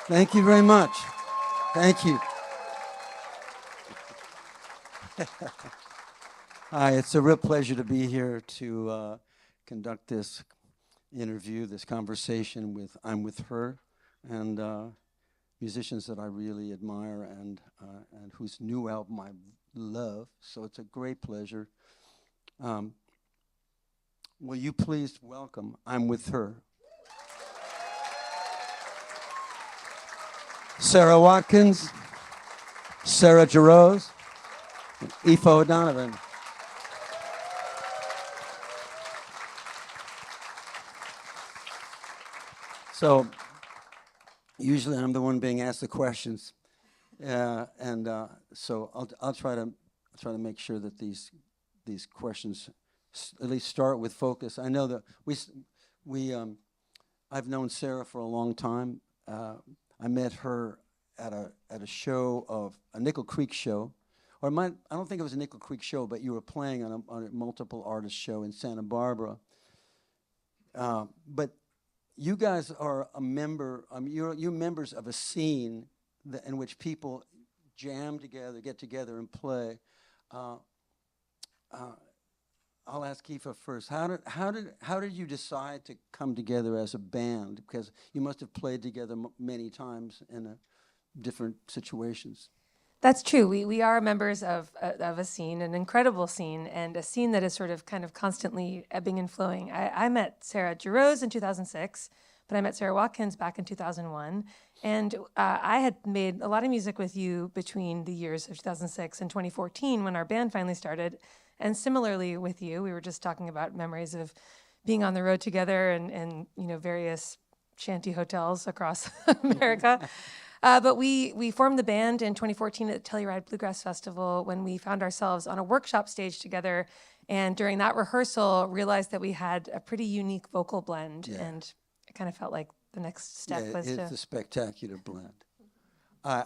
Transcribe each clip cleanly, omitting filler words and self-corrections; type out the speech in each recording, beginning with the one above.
Thank you very much. Thank you. Hi, it's a real pleasure to be here to conduct this interview, this conversation with her, and musicians that I really admire and whose new album I love. So it's a great pleasure. Will you please welcome I'm With Her, Sarah Watkins, Sarah Jarosz, and Aoife O'Donovan. So usually I'm the one being asked the questions, so I'll try to make sure that these questions at least start with focus. I know that I've known Sarah for a long time. I met her at a show of a Nickel Creek show, I don't think it was a Nickel Creek show, but you were playing on a multiple artist show in Santa Barbara. But you guys are a member. You're members of a scene in which people jam together, get together, and play. I'll ask Aoife first. How did you decide to come together as a band? Because you must have played together many times in different situations. That's true. We are members of a scene, an incredible scene, and a scene that is sort of kind of constantly ebbing and flowing. I met Sarah Jarosz in 2006, but I met Sarah Watkins back in 2001. And I had made a lot of music with you between the years of 2006 and 2014 when our band finally started. And similarly with you, we were just talking about memories of being on the road together and various shanty hotels across America. But we formed the band in 2014 at the Telluride Bluegrass Festival when we found ourselves on a workshop stage together. And during that rehearsal, realized that we had a pretty unique vocal blend. Yeah. And it kind of felt like the next step was it's a spectacular blend. I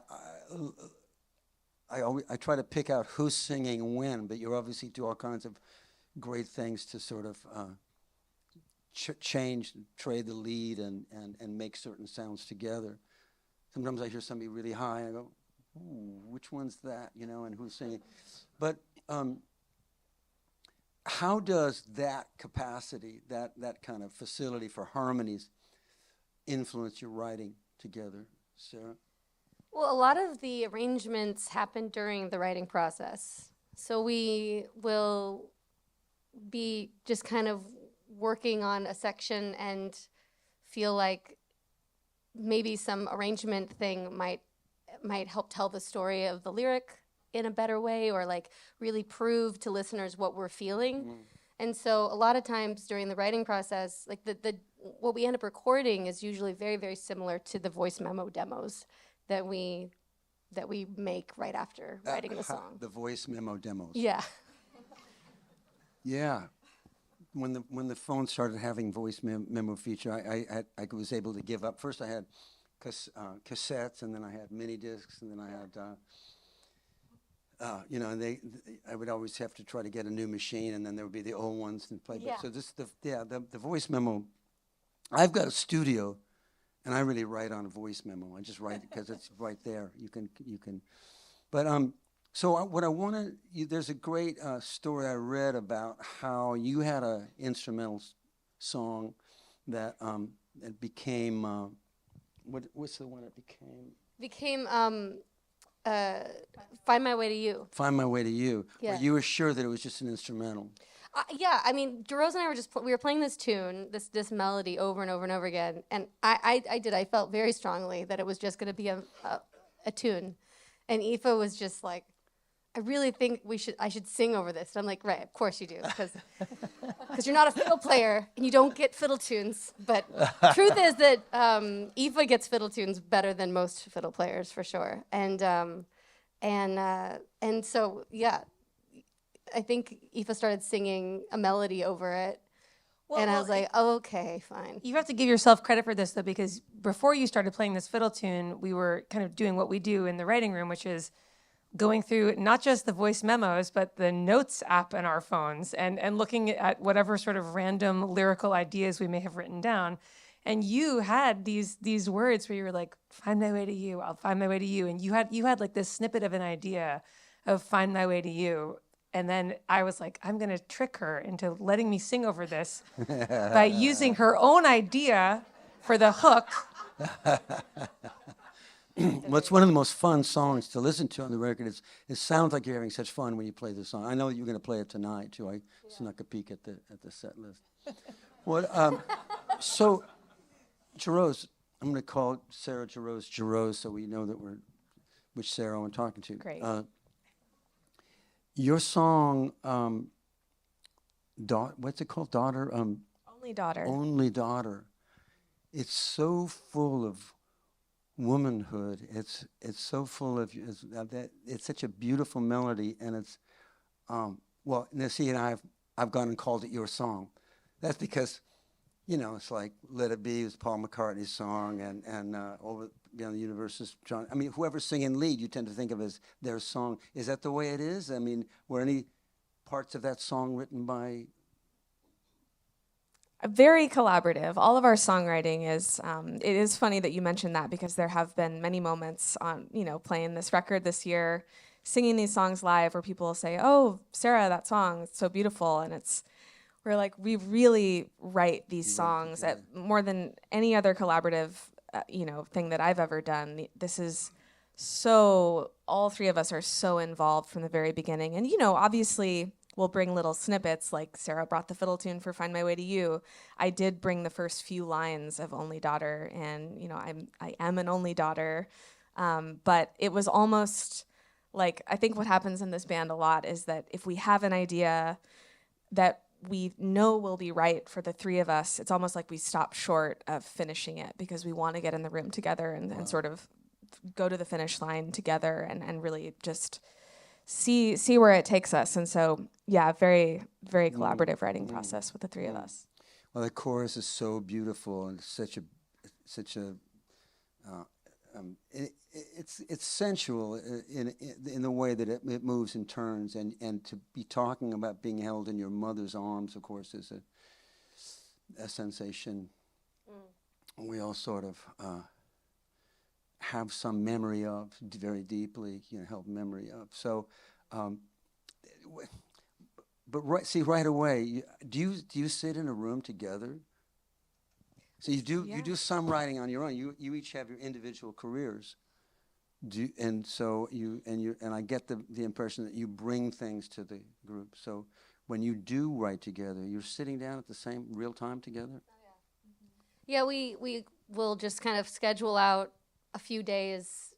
try to pick out who's singing when, but you obviously do all kinds of great things to sort of change, trade the lead, and make certain sounds together. Sometimes I hear somebody really high, and I go, ooh, which one's that, and who's singing? But how does that capacity, that kind of facility for harmonies influence your writing together, Sarah? Well, a lot of the arrangements happen during the writing process. So we will be just kind of working on a section and feel like maybe some arrangement thing might help tell the story of the lyric in a better way, or like really prove to listeners what we're feeling. Mm. And so a lot of times during the writing process, like the what we end up recording is usually very, very similar to the voice memo demos that we make right after writing the song. The voice memo demos. Yeah. Yeah. When the phone started having voice memo feature, I was able to give up. First I had cassettes, and then I had mini discs, and then I had and I would always have to try to get a new machine, and then there would be the old ones and play. Yeah. So the voice memo. I've got a studio, and I really write on a voice memo. I just write it because it's right there. You can. But so what I want to, there's a great story I read about how you had an instrumental song that it became, what's the one it became? Became Find My Way to You. Find My Way to You. Yeah. Where you were sure that it was just an instrumental. Yeah, I mean, Jarosz and I were we were playing this tune, this melody over and over and over again, and I felt very strongly that it was just going to be a tune, and Aoife was just like, I really think I should sing over this. And I'm like, right, of course you do, because you're not a fiddle player and you don't get fiddle tunes. But truth is that Aoife gets fiddle tunes better than most fiddle players for sure. And so yeah, I think Aoife started singing a melody over it. And I was like, oh, okay, fine. You have to give yourself credit for this, though, because before you started playing this fiddle tune, we were kind of doing what we do in the writing room, which is going through not just the voice memos, but the notes app in our phones and looking at whatever sort of random lyrical ideas we may have written down. And you had these words where you were like, find my way to you, I'll find my way to you. And you had like this snippet of an idea of find my way to you. And then I was like, I'm going to trick her into letting me sing over this by using her own idea for the hook. Well, it's one of the most fun songs to listen to on the record. It sounds like you're having such fun when you play the song. I know you're going to play it tonight, too. I snuck a peek at the set list. So, Jerose, I'm going to call Sarah Jerose so we know that which Sarah I'm talking to. Great. Your song, what's it called? Daughter? Only Daughter. Only Daughter. It's so full of womanhood. It's so full of that. It's such a beautiful melody, and it's well. Now, see, and I've gone and called it your song. That's because, it's like "Let It Be" was Paul McCartney's song, and Over the Universe is John. I mean, whoever's singing lead, you tend to think of as their song. Is that the way it is? I mean, were any parts of that song written by? Very collaborative. All of our songwriting is, it is funny that you mentioned that because there have been many moments on, playing this record this year, singing these songs live where people will say, oh, Sarah, that song, it's so beautiful. And we're like, we really write these songs at more than any other collaborative, thing that I've ever done. This is so, all three of us are so involved from the very beginning. And, obviously, we'll bring little snippets, like Sarah brought the fiddle tune for Find My Way to You. I did bring the first few lines of Only Daughter, and I am an only daughter. But it was almost like, I think what happens in this band a lot is that if we have an idea that we know will be right for the three of us, it's almost like we stop short of finishing it because we want to get in the room together and sort of go to the finish line together and really just see where it takes us. And so, yeah, very, very collaborative writing process with the three of us. Well, the chorus is so beautiful and such a it's sensual in the way that it moves and turns, and to be talking about being held in your mother's arms, of course, is a sensation we all sort of have some memory of very deeply, held memory of. So, but right away, do you sit in a room together? So you do some writing on your own. You each have your individual careers, and I get the impression that you bring things to the group. So when you do write together, you're sitting down at the same real time together. Yeah, we will just kind of schedule out a few days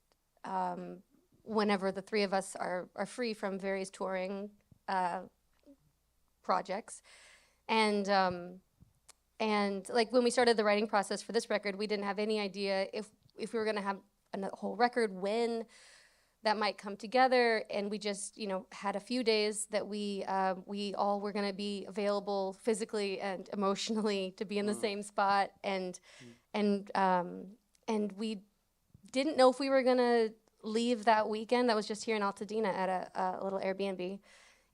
whenever the three of us are free from various touring projects. And like when we started the writing process for this record, we didn't have any idea if we were going to have a whole record, when that might come together. And we just, had a few days that we all were going to be available physically and emotionally to be in the same spot. And we didn't know if we were going to leave that weekend. That was just here in Altadena at a little Airbnb.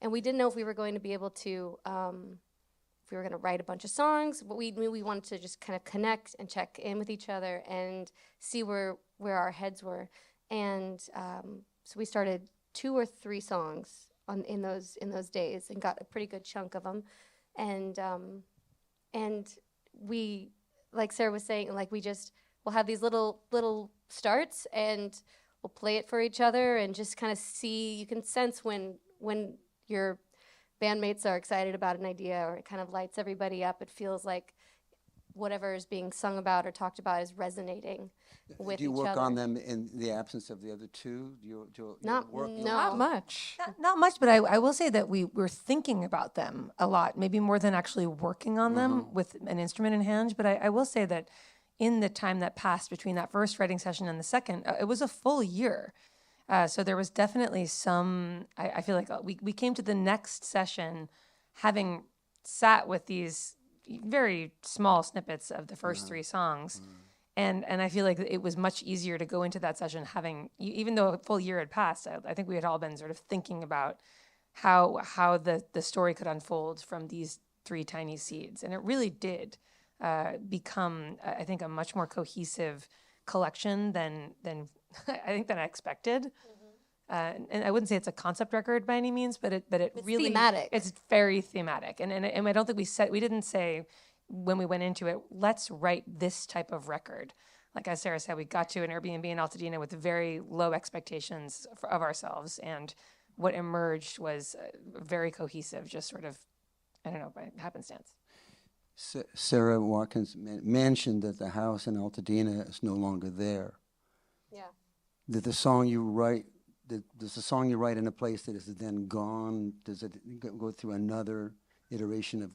And we didn't know if we were going to be able to, if we were going to write a bunch of songs, but we knew we wanted to just kind of connect and check in with each other and see where our heads were. And so we started 2 or 3 songs in those days and got a pretty good chunk of them. And we, like Sarah was saying, like we'll have these little starts and we'll play it for each other and just kind of see. You can sense when your bandmates are excited about an idea, or it kind of lights everybody up. It feels like whatever is being sung about or talked about is resonating with each other. Do you work on them in the absence of the other two? Not much. Not much, but I will say that we were thinking about them a lot, maybe more than actually working on them with an instrument in hand. But I will say that in the time that passed between that first writing session and the second, it was a full year. So there was definitely some, I feel like we came to the next session having sat with these very small snippets of the first 3 songs. And I feel like it was much easier to go into that session having, even though a full year had passed, I think we had all been sort of thinking about how the story could unfold from these 3 tiny seeds. And it really did. become, I think, a much more cohesive collection than I think than I expected. And I wouldn't say it's a concept record by any means, but it's really thematic. It's very thematic, and I don't think we didn't say when we went into it, let's write this type of record. Like as Sarah said, we got to an Airbnb in Altadena with very low expectations of ourselves, and what emerged was very cohesive, just sort of, I don't know, by happenstance. Sarah Watkins mentioned that the house in Altadena is no longer there. Yeah. Did the song you write, does the song you write in a place that is then gone, does it go through another iteration of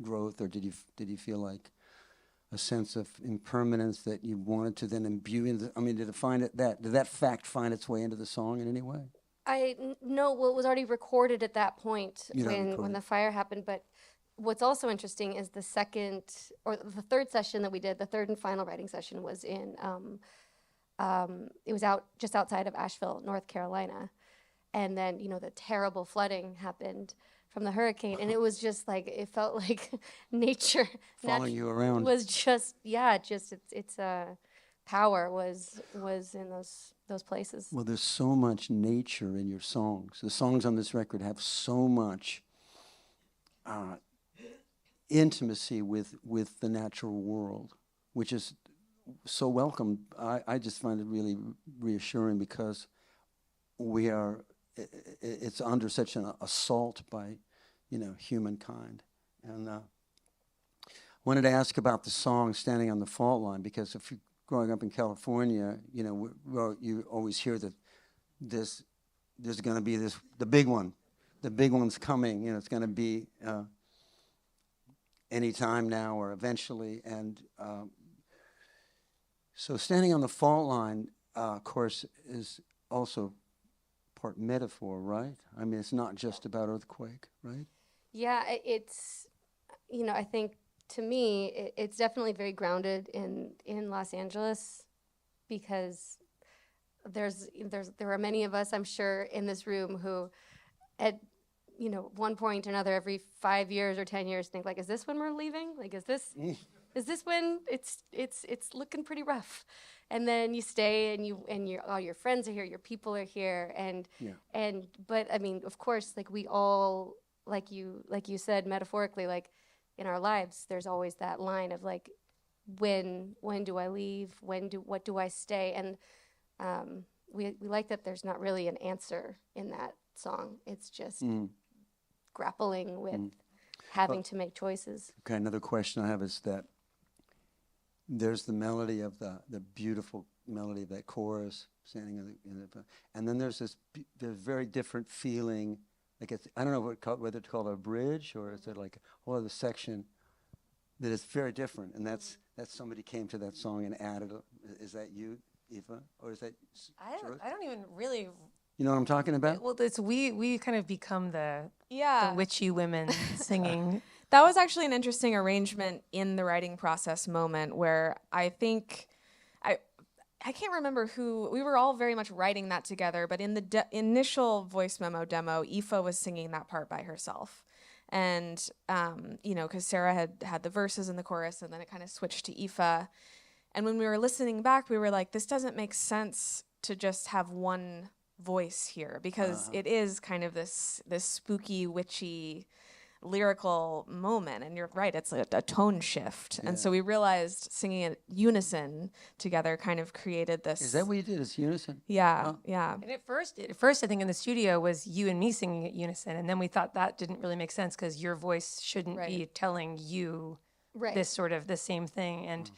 growth, or did you feel like a sense of impermanence that you wanted to then imbue into? I mean, did that fact find its way into the song in any way? No, well, it was already recorded at that point You don't when record the it. fire happened. But what's also interesting is the third session that we did, the third and final writing session was in, it was out just outside of Asheville, North Carolina. And then, the terrible flooding happened from the hurricane. And it was just like, it felt like nature Following you around. was just, its power was in those places. Well, there's so much nature in your songs. The songs on this record have so much intimacy with the natural world, which is so welcome. I just find it really reassuring because it's under such an assault by, humankind. And wanted to ask about the song "Standing on the Fault Line," because if you're growing up in California, you always hear that there's going to be the big one. The big one's coming. It's going to be any time now or eventually. And so "Standing on the Fault Line," of course, is also part metaphor, right? I mean, it's not just about earthquake, right? Yeah, it's, I think to me, it's definitely very grounded in Los Angeles, because there are many of us, I'm sure, in this room who at one point or another every 5 years or 10 years think like, is this when we're leaving? Like, is this when it's looking pretty rough? And then you stay and all your friends are here, your people are here, but I mean, of course, like we all, like you said, metaphorically, like in our lives, there's always that line of like, when do I leave? What do I stay? And we like that there's not really an answer in that song. It's just grappling with having to make choices. Okay, another question I have is that there's the melody of the beautiful melody of that chorus, standing and then there's this very different feeling. Like I don't know whether to call it a bridge or is it like a whole other section that is very different, and that's somebody came to that song and added. Is that you, Eva, or is that? I don't even really. You know what I'm talking about? Well, it's we kind of become the witchy women singing. That was actually an interesting arrangement in the writing process moment where I think I can't remember who, we were all very much writing that together, but in the initial voice memo demo, Aoife was singing that part by herself. And, because Sarah had the verses in the chorus, and then it kind of switched to Aoife. And when we were listening back, we were like, this doesn't make sense to just have one voice here, because it is kind of this spooky, witchy, lyrical moment. And you're right, it's like a tone shift. And so we realized singing in unison together kind of created this. Is that what you did? Is unison? Yeah, Oh. yeah. And at first, I think in the studio was you and me singing at unison, and then we thought that didn't really make sense because your voice shouldn't be telling you this sort of the same thing. And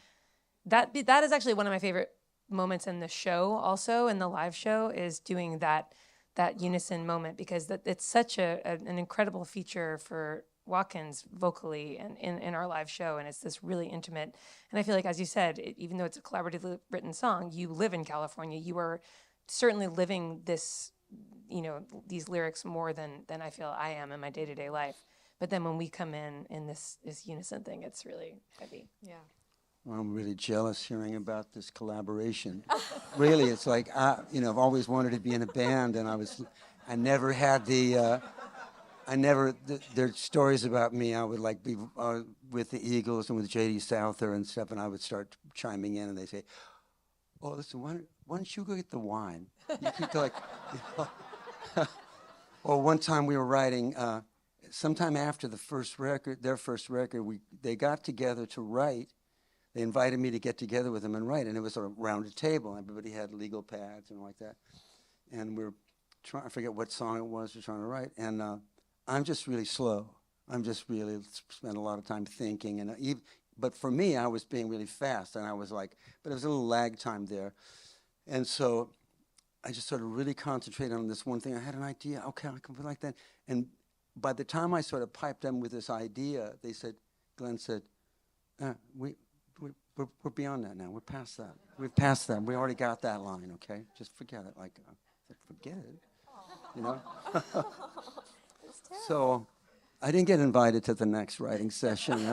that is actually one of my favorite moments in the show, also in the live show, is doing that unison moment, because it's such an incredible feature for Watkins vocally and in our live show, and it's this really intimate. And I feel like, as you said, even though it's a collaboratively written song, you live in California. You are certainly living this, these lyrics more than I feel I am in my day-to-day life. But then when we come in this unison thing, it's really heavy. Yeah. Well, I'm really jealous hearing about this collaboration. Really, it's like I've always wanted to be in a band, and I never had the I never. There are stories about me. I would like be with the Eagles and with J.D. Souther and stuff, and I would start chiming in, and they say, "Oh, listen, why don't you go get the wine?" You keep like, you know. Or one time we were writing. Sometime after the first record, their first record, they got together to write. They invited me to get together with them and write, and it was around a table. Everybody had legal pads and like that, and we were trying. I forget what song it was we're trying to write, and I'm just really slow. I'm just really spend a lot of time thinking, and but for me, I was being really fast, and I was like, but there was a little lag time there, and so I just sort of really concentrated on this one thing. I had an idea. Okay, I can be like that, and by the time I sort of piped them with this idea, they said, Glenn said, we're beyond that now. We're past that. We've passed that. We already got that line, okay? Just forget it. Like, forget it, you know? So I didn't get invited to the next writing session.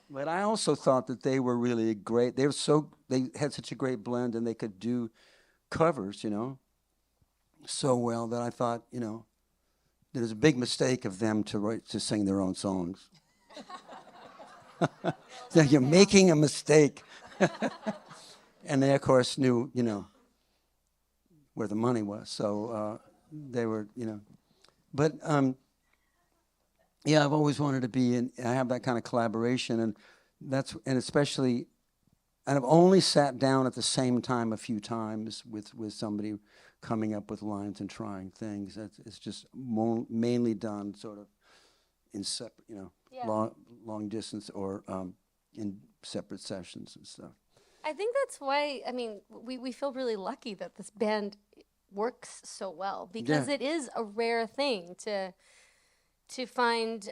But I also thought that they were really great. They had such a great blend, and they could do covers, you know, so well that I thought, you know, it was a big mistake of them to sing their own songs. So you're making a mistake. And they, of course, knew, you know, where the money was. So they were, you know. But, yeah, I've always wanted to be in, I have that kind of collaboration. And especially, and I've only sat down at the same time a few times with somebody coming up with lines and trying things. It's just mainly done sort of in separate, you know, long distance or in separate sessions and stuff. I think that's why, I mean, we feel really lucky that this band works so well, because it is a rare thing to find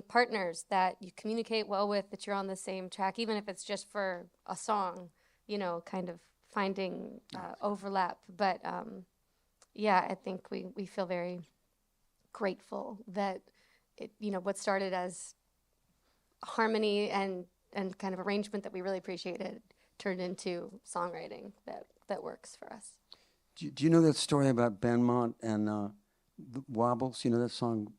partners that you communicate well with, that you're on the same track, even if it's just for a song, you know, kind of finding overlap. But yeah, I think we feel very grateful that it, you know, what started as harmony and kind of arrangement that we really appreciated turned into songwriting that works for us. Do you know that story about Benmont and the Wobbles? You know that song?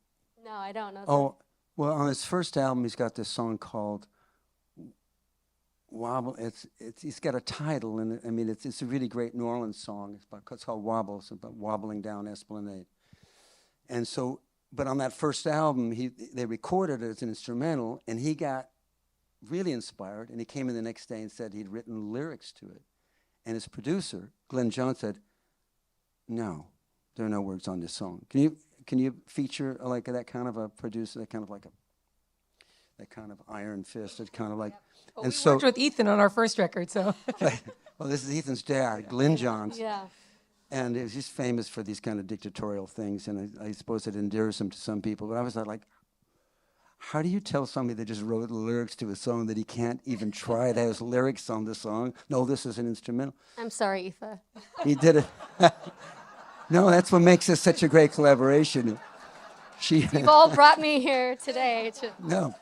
No, I don't know. Oh, well, on his first album, he's got this song called Wobble. It's got a title, and I mean, it's a really great New Orleans song. It's called Wobbles, about wobbling down Esplanade. And so, but on that first album, they recorded it as an instrumental, and he got really inspired, and he came in the next day and said he'd written lyrics to it. And his producer, Glenn Jones, said, "No, there are no words on this song. Can you feature like that kind of a producer, that kind of iron fist, that kind of like." Well, and we so worked with Ethan on our first record, so. well, this is Ethan's dad, Glenn Johns. Yeah. And he's famous for these kind of dictatorial things, and I suppose it endears him to some people. But I was like, how do you tell somebody that just wrote lyrics to a song that he can't even try to have lyrics on the song? No, this is an instrumental. I'm sorry, Aoife. He did it. No, that's what makes us such a great collaboration. You've all brought me here today to... No.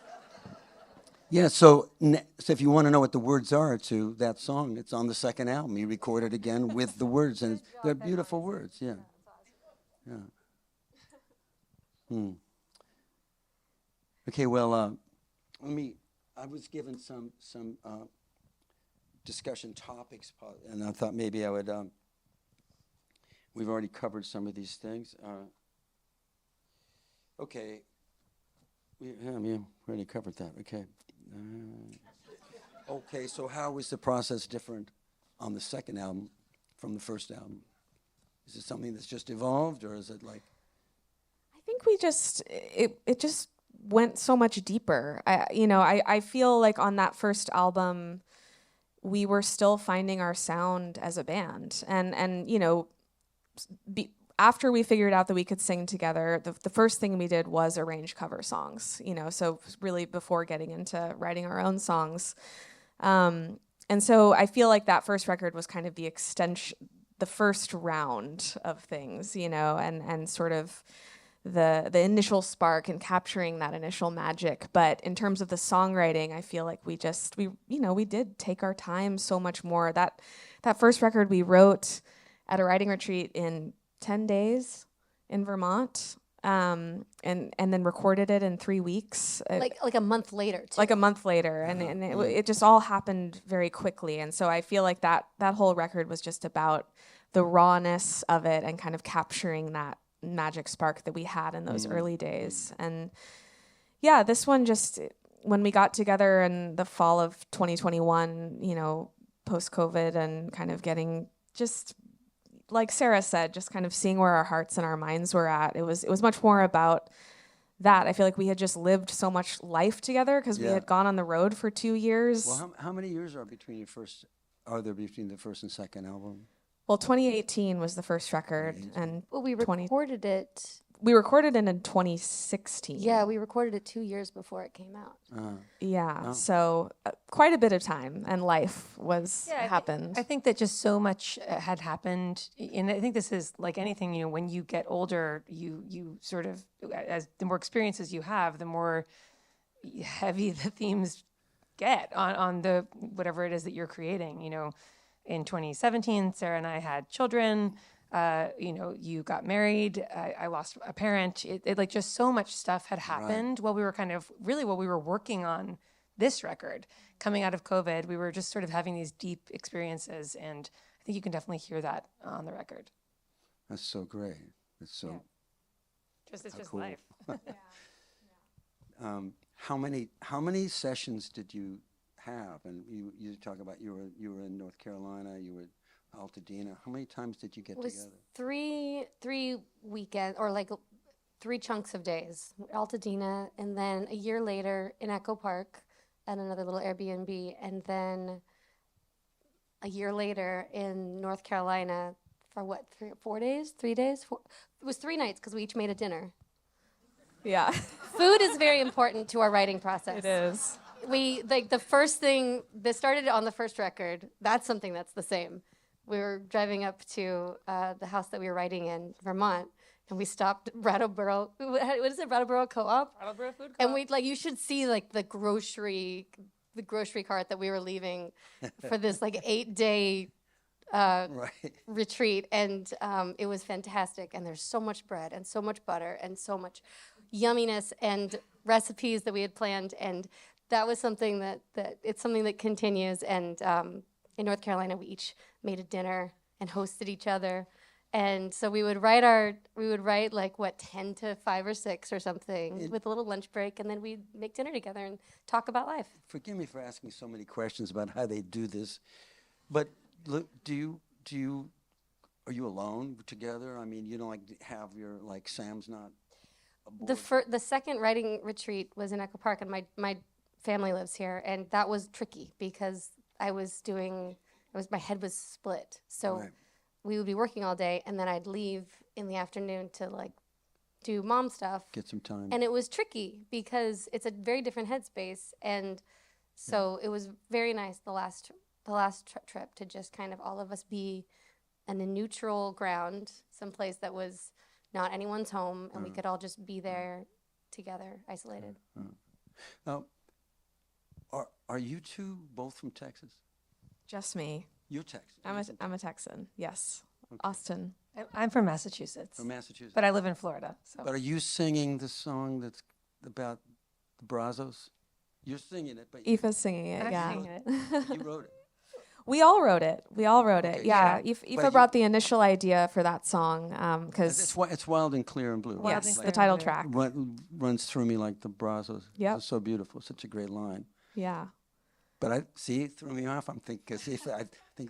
Yeah, so if you want to know what the words are to that song, it's on the second album. He recorded again with the words, and they're beautiful words. Yeah. Yeah. Okay, well, I was given some discussion topics, and I thought maybe I would, we've already covered some of these things. Okay. We already covered that, okay. Okay, so how was the process different on the second album from the first album? Is it something that's just evolved, or is it like? I think we just, it just went so much deeper. I feel like on that first album, we were still finding our sound as a band. And you know, after we figured out that we could sing together, the first thing we did was arrange cover songs, you know, so really before getting into writing our own songs. And so I feel like that first record was kind of the extension, the first round of things, you know, and sort of the initial spark and capturing that initial magic. But in terms of the songwriting, I feel like we did take our time so much more. That first record we wrote at a writing retreat in 10 days in Vermont. and then recorded it in 3 weeks. Like a month later, too. Like a month later, and it just all happened very quickly. And so I feel like that whole record was just about the rawness of it and kind of capturing that magic spark that we had in those early days. And yeah, this one just, when we got together in the fall of 2021, you know, post-COVID, and kind of getting, just like Sarah said, just kind of seeing where our hearts and our minds were at. It was much more about that. I feel like we had just lived so much life together because we had gone on the road for 2 years. Well, how many years are there between the first and second album? Well, 2018 was the first record, and Well, we recorded it. we recorded it in 2016. Yeah, we recorded it 2 years before it came out. Yeah, so quite a bit of time and life happened. I think that just so much had happened, and I think this is like anything. You know, when you get older, you sort of, as the more experiences you have, the more heavy the themes get on the whatever it is that you're creating. You know, in 2017, Sarah and I had children. You know, you got married. I lost a parent. It like just so much stuff had happened while we were while we were working on this record. Coming out of COVID, we were just sort of having these deep experiences, and I think you can definitely hear that on the record. That's so great. It's so It's just cool. life. How many sessions did you have? And you talk about you were in North Carolina. You were Altadena. How many times did you get together? Three weekends, or like 3 chunks of days. Altadena, and then a year later in Echo Park at another little Airbnb, and then a year later in North Carolina for what, 4 days? 3 days? It was 3 nights because we each made a dinner. Yeah, Food is very important to our writing process. it is. We, like, the first thing that started on the first record, that's something that's the same. We were driving up to the house that we were writing in Vermont, and we stopped at Brattleboro. What is it, Brattleboro Co-op? Brattleboro Food Co-op. And we, like, you should see like the grocery cart that we were leaving for this like 8-day retreat, and it was fantastic. And there's so much bread and so much butter and so much yumminess and recipes that we had planned, and that was something that it's something that continues. And in North Carolina, we each made a dinner and hosted each other. And so we would write like 10 to 5 or 6 or something with a little lunch break, and then we'd make dinner together and talk about life. Forgive me for asking so many questions about how they do this, but look, are you alone together? I mean, you don't like have your, like, Sam's not aboard. The second writing retreat was in Echo Park, and my family lives here, and that was tricky because my head was split. So we would be working all day, and then I'd leave in the afternoon to like do mom stuff. Get some time. And it was tricky because it's a very different headspace, and so it was very nice the last trip to just kind of all of us be in a neutral ground, someplace that was not anyone's home, and we could all just be there together, isolated. Now, are you two both from Texas? Just me. You're Texan. I'm a Texan. Yes, okay. Austin. I'm from Massachusetts. From Massachusetts. But I live in Florida. So. But are you singing the song that's about the Brazos? You're singing it, but Aoife's singing it. I'm singing it. You wrote it. We all wrote it. Okay, Yeah, sure. Aoife brought the initial idea for that song because It's Wild and Clear and Blue. yes, Right? the title track. Runs through me like the Brazos. Yep. It's so beautiful. Such a great line. Yeah. But it threw me off. I'm thinking,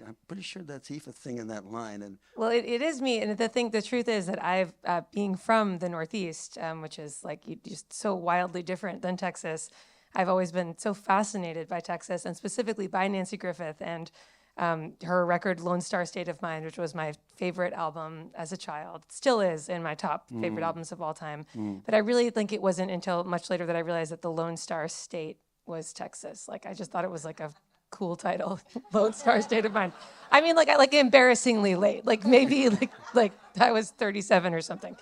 I'm pretty sure that's Aoife singing that line. And Well, it is me, and the truth is that I've being from the Northeast, which is like just so wildly different than Texas. I've always been so fascinated by Texas, and specifically by Nancy Griffith and her record "Lone Star State of Mind," which was my favorite album as a child. Still is in my top favorite albums of all time. But I really think it wasn't until much later that I realized that the Lone Star State was Texas. Like, I just thought it was like a cool title, Lone Star State of Mind. I mean, like embarrassingly late. Like maybe like I was 37 or something.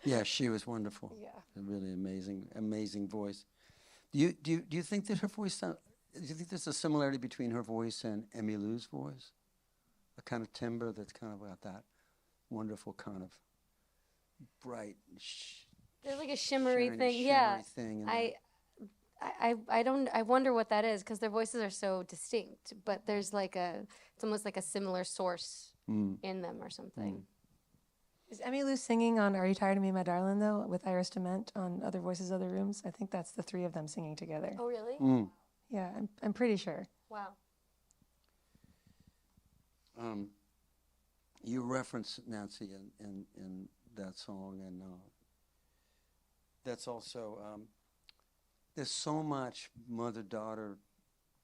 yeah, she was wonderful. Yeah. A really amazing voice. Do you think that her voice do you think there's a similarity between her voice and Emmylou's voice? A kind of timbre that's kind of about that. wonderful kind of bright. There's like a shimmery shiny, thing. shimmery Yeah. thing in I wonder what that is because their voices are so distinct, but there's like it's almost like a similar source in them or something. Is Emmylou singing on Are You Tired of Me, My Darling, though, with Iris Dement on Other Voices, Other Rooms? I think that's the three of them singing together. Oh, really? Yeah, I'm pretty sure. Wow. You reference Nancy in that song, and that's also there's so much mother-daughter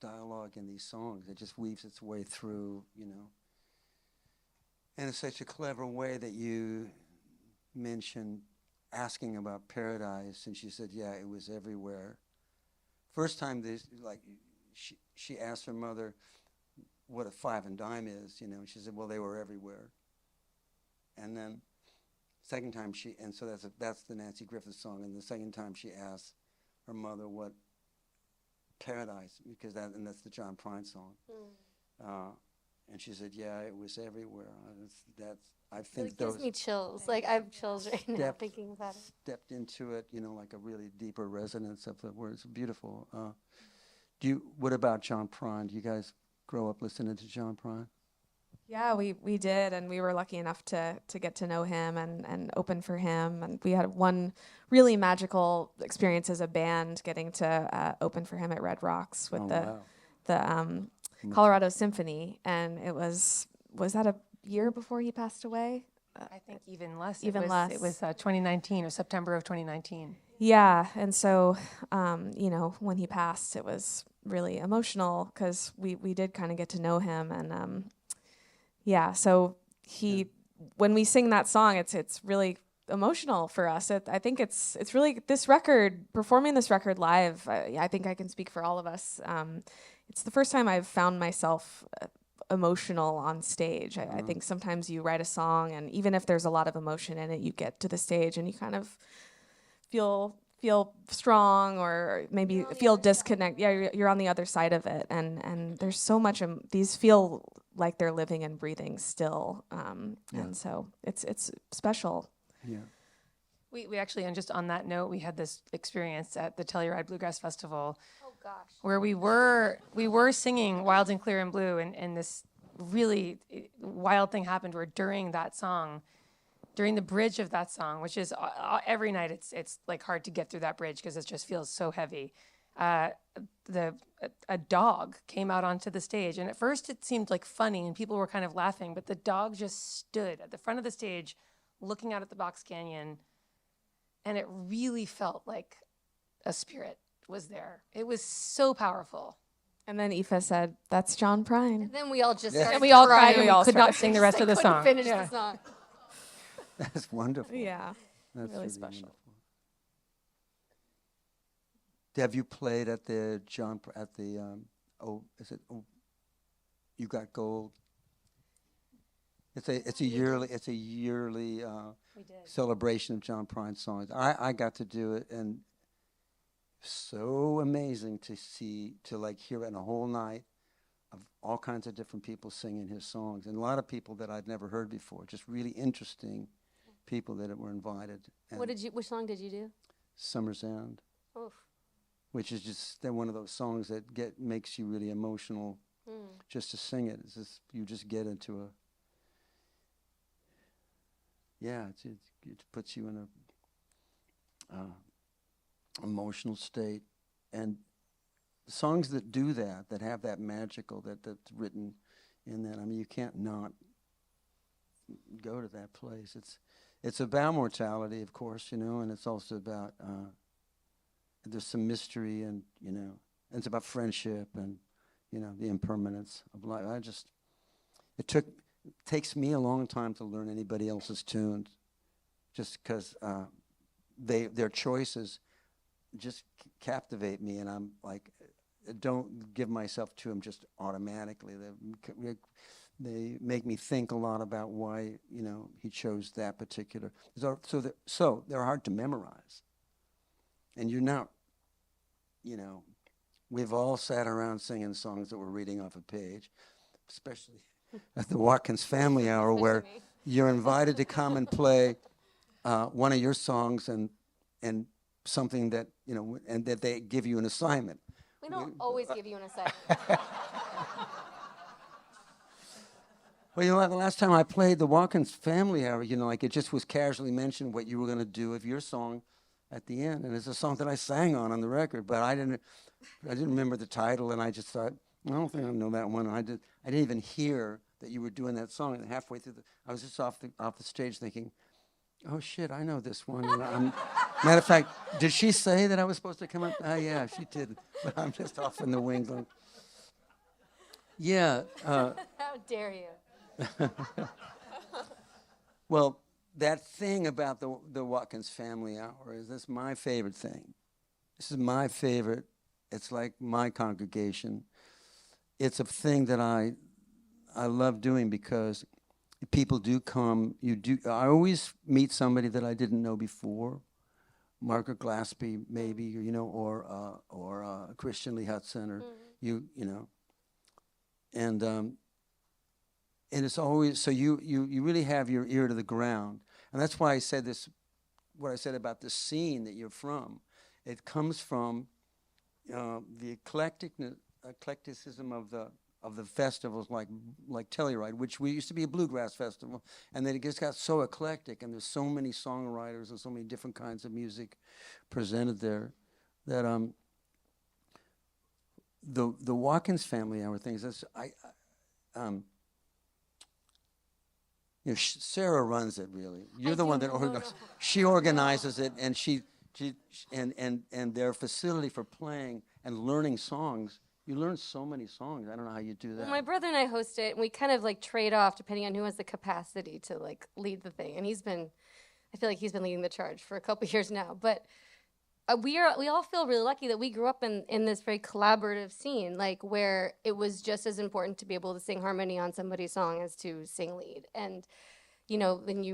dialogue in these songs. It just weaves its way through, and it's such a clever way that you mentioned asking about paradise, and she said, "Yeah, it was everywhere." First time she asked her mother what a five and dime is, and she said, "Well, they were everywhere." And then second time so that's the Nancy Griffith song. And the second time she asked her mother what paradise, because that's the John Prine song. And she said, "Yeah, it was everywhere." I think It gives me chills. Like I have chills right now thinking about it. Stepped into it, like a really deeper resonance of the words. Beautiful. What about John Prine? Do you guys grow up listening to John Prine? Yeah, we did, and we were lucky enough to get to know him and open for him. And we had one really magical experience as a band getting to open for him at Red Rocks with the Colorado Symphony. And it was that a year before he passed away? I think even less. Less. It was 2019 or September of 2019. Yeah, and so, when he passed, it was really emotional because we did kind of get to know him. And so when we sing that song, it's really emotional for us. I think it's really performing this record live. I think I can speak for all of us. It's the first time I've found myself emotional on stage. I think sometimes you write a song, and even if there's a lot of emotion in it, you get to the stage and you kind of feel strong, or maybe feel disconnect. Yeah, you're on the other side of it, and there's so much. These feel like they're living and breathing still, and so it's special. Yeah. We actually, and just on that note, we had this experience at the Telluride Bluegrass Festival. Oh gosh. Where we were singing Wild and Clear and Blue, and this really wild thing happened where during the bridge of that song, which is every night it's like hard to get through that bridge because it just feels so heavy. A dog came out onto the stage, and at first it seemed like funny and people were kind of laughing, but the dog just stood at the front of the stage looking out at the Box Canyon, and it really felt like a spirit was there. It was so powerful. And then Aoife said, "That's John Prine." And then we all just started And we all crying. cried. We could not sing the rest of the song. Finish the song. That's wonderful. Yeah, That's really special. Wonderful. Have you played at the You Got Gold? It's a yearly celebration of John Prine songs. I got to do it, and so amazing to hear it in a whole night of all kinds of different people singing his songs, and a lot of people that I'd never heard before. Just really interesting people that were invited. And Which song did you do? Summer's End. Oof. Which is just one of those songs that makes you really emotional just to sing it. It's just, you just get into it puts you in a emotional state. And songs that do that have that magical, that's written in that, I mean, you can't not go to that place. It's about mortality, of course, and it's also about there's some mystery, and and it's about friendship and the impermanence of life. It takes me a long time to learn anybody else's tunes, just because their choices just captivate me, and I'm like, don't give myself to them just automatically. They make me think a lot about why he chose that particular. So they're hard to memorize, and you're not. We've all sat around singing songs that we're reading off a page, especially at the Watkins Family Hour, where you're invited to come and play one of your songs and something that, you know, and that they give you an assignment. We don't always give you an assignment. Well, you know, the last time I played the Watkins Family Hour, you know, like it just was casually mentioned what you were going to do of your song at the end, and it's a song that I sang on the record, but I didn't remember the title, and I just thought, I don't think I know that one. I didn't even hear that you were doing that song, and halfway through I was just off the stage thinking, oh shit, I know this one. And matter of fact, did she say that I was supposed to come up? Yeah, she did, but I'm just off in the wings. Like, yeah. How dare you? Well, that thing about the Watkins Family Hour is that's my favorite thing. This is my favorite. It's like my congregation. It's a thing that I love doing because people do come. I always meet somebody that I didn't know before, Margaret Glaspie maybe, you know, or Christian Lee Hudson, or you know, and it's always so you really have your ear to the ground, and that's why I said this. What I said about the scene that you're from, it comes from the eclecticism of the festivals like Telluride, which we used to be a bluegrass festival, and then it just got so eclectic, and there's so many songwriters and so many different kinds of music presented there that the Watkins Family Hour things. That's you know, Sarah runs it really. You're the one that organizes. She organizes it, and she and their facility for playing and learning songs. You learn so many songs. I don't know how you do that. Well, my brother and I host it, and we kind of like trade off depending on who has the capacity to like lead the thing. And I feel like he's been leading the charge for a couple years now. But we all feel really lucky that we grew up in this very collaborative scene, like where it was just as important to be able to sing harmony on somebody's song as to sing lead. And you know, when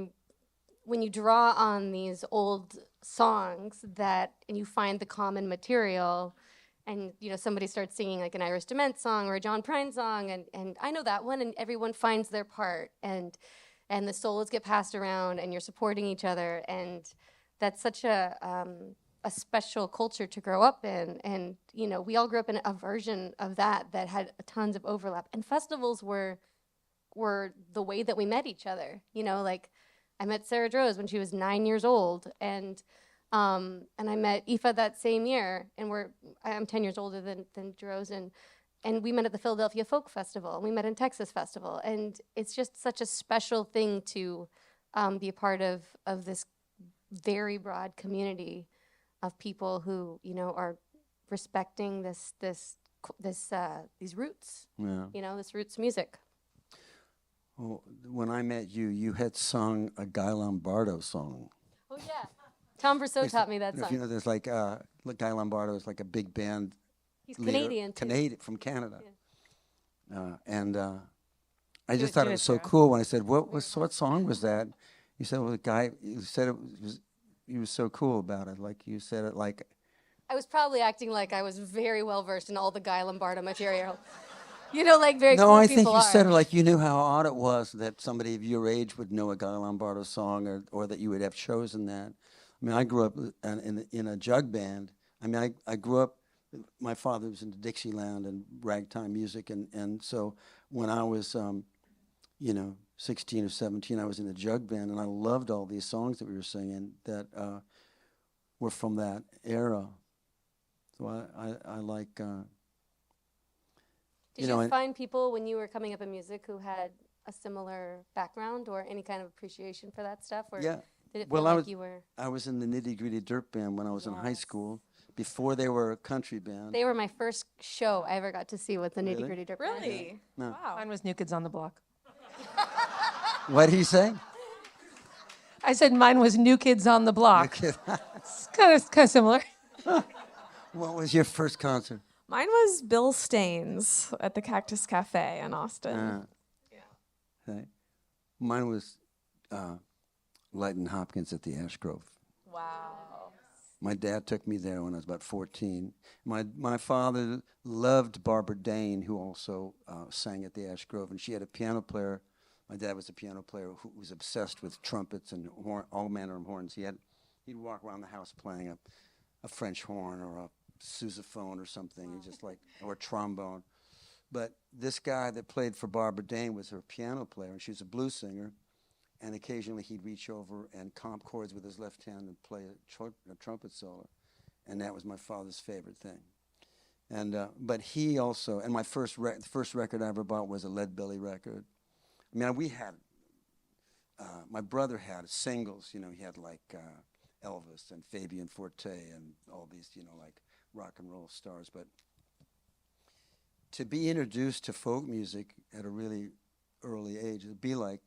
you draw on these old songs and you find the common material, and you know somebody starts singing like an Iris DeMent song or a John Prine song, and I know that one, and everyone finds their part, and the solos get passed around, and you're supporting each other, and that's such a special culture to grow up in. And you know, we all grew up in a version of that had tons of overlap, and festivals were the way that we met each other. You know, like I met Sarah Droz when she was 9 years old, and I met Aoife that same year, and I'm 10 years older than Droz, and we met at the Philadelphia Folk Festival. We met in Texas Festival, and it's just such a special thing to be a part of this very broad community of people who, you know, are respecting these roots. Yeah. You know, this roots music. Well, when I met you, you had sung a Guy Lombardo song. Oh yeah, Tom Brousseau taught me that song. You know, there's like Guy Lombardo is like a big band. He's leader, Canadian. Canadian from Canada. Yeah. And I just thought it was so cool when I said, "What song was that?" You said, "Well, the guy." You said it was. You were so cool about it. Like you said it like. I was probably acting like I was very well versed in all the Guy Lombardo material. You know, like very. No, cool I think people you are. said it like you knew how odd it was that somebody of your age would know a Guy Lombardo song, or that you would have chosen that. I mean, I grew up in a jug band. I mean, I grew up. My father was into Dixieland and ragtime music, and so when I was, 16 or 17, I was in a jug band, and I loved all these songs that we were singing that were from that era. So I like. Did you find people when you were coming up in music who had a similar background or any kind of appreciation for that stuff? Or yeah. Did it feel like you were? I was in the Nitty Gritty Dirt Band when I was in high school, before they were a country band. They were my first show I ever got to see with the Nitty Gritty Dirt Band. Really? No. Wow. Mine was New Kids on the Block. What did he say? I said mine was New Kids on the Block. It's kind of similar. What was your first concert? Mine was Bill Staines at the Cactus Cafe in Austin. Okay. Mine was Lighton Hopkins at the Ash Grove. Wow. My dad took me there when I was about 14. My father loved Barbara Dane, who also sang at the Ash Grove, and she had a piano player, My dad was a piano player who was obsessed with trumpets and all manner of horns. He'd walk around the house playing a French horn or a sousaphone or something, or a trombone. But this guy that played for Barbara Dane was her piano player, and she was a blues singer. And occasionally he'd reach over and comp chords with his left hand and play a trumpet solo. And that was my father's favorite thing. And but he also, and my first record I ever bought was a Lead Belly record. I mean, we had, my brother had singles, he had like Elvis and Fabian Forte and all these, like rock and roll stars. But to be introduced to folk music at a really early age, it'd be like